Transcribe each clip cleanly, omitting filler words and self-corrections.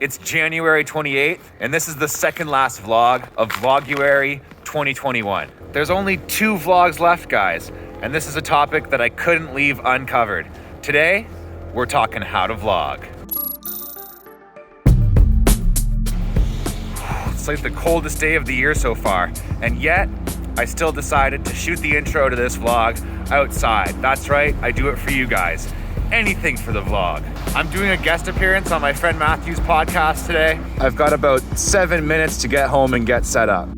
It's January 28th, and this is the second last vlog of Vloguary 2021. There's only 2 vlogs left, guys, and this is a topic that I couldn't leave uncovered. Today, we're talking how to vlog. It's like the coldest day of the year so far, and yet I still decided to shoot the intro to this vlog outside. That's right, I do it for you guys. Anything for the vlog. I'm doing a guest appearance on my friend Matthew's podcast today. I've got about 7 minutes to get home and get set up.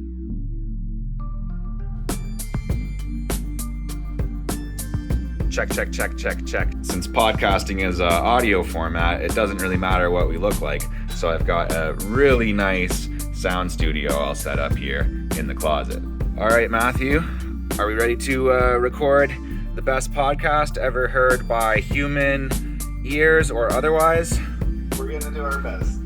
Check. Since podcasting is audio format, it doesn't really matter what we look like. So I've got a really nice sound studio all set up here in the closet. All right, Matthew, are we ready to record the best podcast ever heard by human ears or otherwise? We're gonna do our best.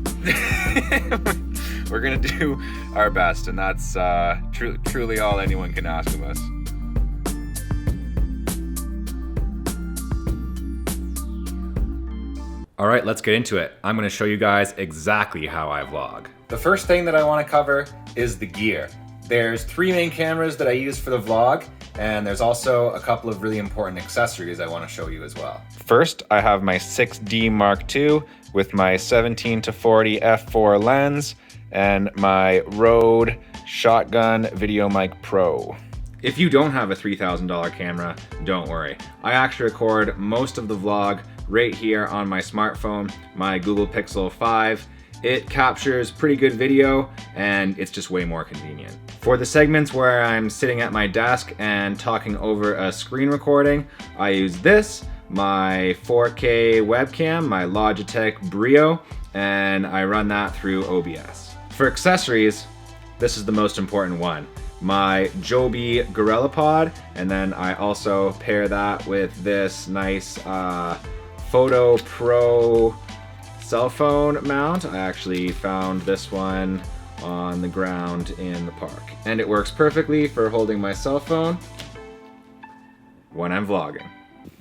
We're gonna do our best, and that's truly all anyone can ask of us. All right, let's get into it. I'm gonna show you guys exactly how I vlog. The first thing that I wanna cover is the gear. There's 3 main cameras that I use for the vlog, and there's also a couple of really important accessories I wanna show you as well. First, I have my 6D Mark II with my 17-40 f4 lens and my Rode Shotgun VideoMic Pro. If you don't have a $3,000 camera, don't worry. I actually record most of the vlog right here on my smartphone, my Google Pixel 5. It captures pretty good video, and it's just way more convenient. For the segments where I'm sitting at my desk and talking over a screen recording, I use this, my 4K webcam, my Logitech Brio, and I run that through OBS. For accessories, this is the most important one. My Joby GorillaPod, and then I also pair that with this nice Photo Pro cell phone mount. I actually found this one on the ground in the park, and it works perfectly for holding my cell phone when I'm vlogging.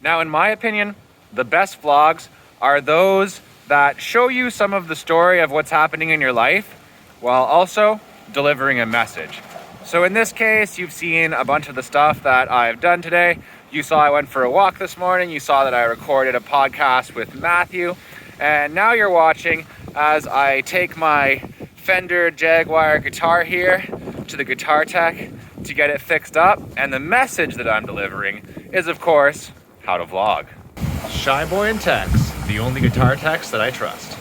Now, in my opinion, the best vlogs are those that show you some of the story of what's happening in your life while also delivering a message. So in this case, you've seen a bunch of the stuff that I've done today. You saw I went for a walk this morning. You saw that I recorded a podcast with Matthew. And now you're watching as I take my Fender Jaguar guitar here to the guitar tech to get it fixed up. And the message that I'm delivering is, of course, how to vlog. Shy Boy and Tex, the only guitar techs that I trust.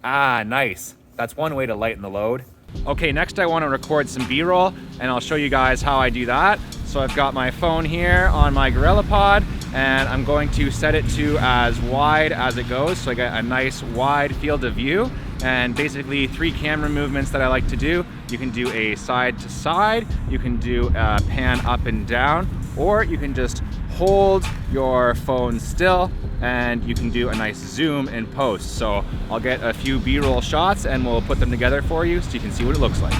Ah, nice. That's one way to lighten the load. Okay, next I want to record some B-roll, and I'll show you guys how I do that. So I've got my phone here on my GorillaPod, and I'm going to set it to as wide as it goes, so I get a nice wide field of view. And basically 3 camera movements that I like to do. You can do a side to side, you can do a pan up and down, or you can just hold your phone still and you can do a nice zoom in post. So I'll get a few B-roll shots and we'll put them together for you so you can see what it looks like.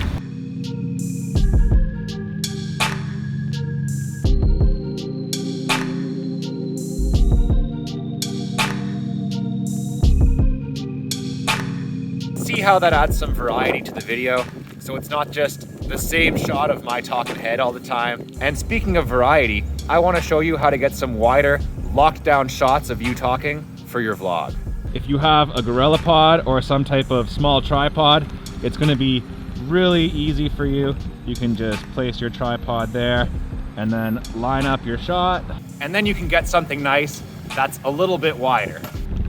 See how that adds some variety to the video, so it's not just the same shot of my talking head all the time. And speaking of variety, I want to show you how to get some wider, locked down shots of you talking for your vlog. If you have a GorillaPod or some type of small tripod, it's going to be really easy for you. You can just place your tripod there and then line up your shot, and then you can get something nice that's a little bit wider.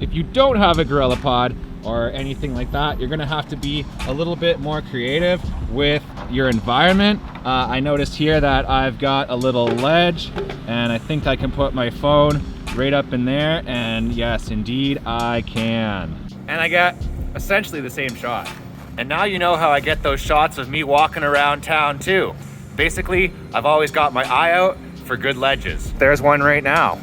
If you don't have a GorillaPod or anything like that, you're gonna have to be a little bit more creative with your environment. I noticed here that I've got a little ledge, and I think I can put my phone right up in there, and yes, indeed, I can. And I get essentially the same shot. And now you know how I get those shots of me walking around town too. Basically, I've always got my eye out for good ledges. There's one right now.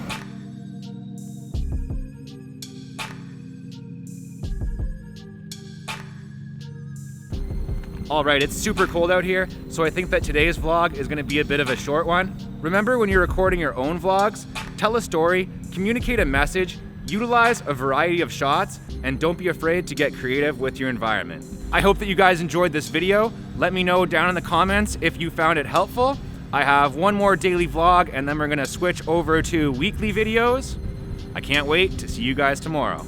All right, it's super cold out here, so I think that today's vlog is gonna be a bit of a short one. Remember, when you're recording your own vlogs, tell a story, communicate a message, utilize a variety of shots, and don't be afraid to get creative with your environment. I hope that you guys enjoyed this video. Let me know down in the comments if you found it helpful. I have one more daily vlog and then we're gonna switch over to weekly videos. I can't wait to see you guys tomorrow.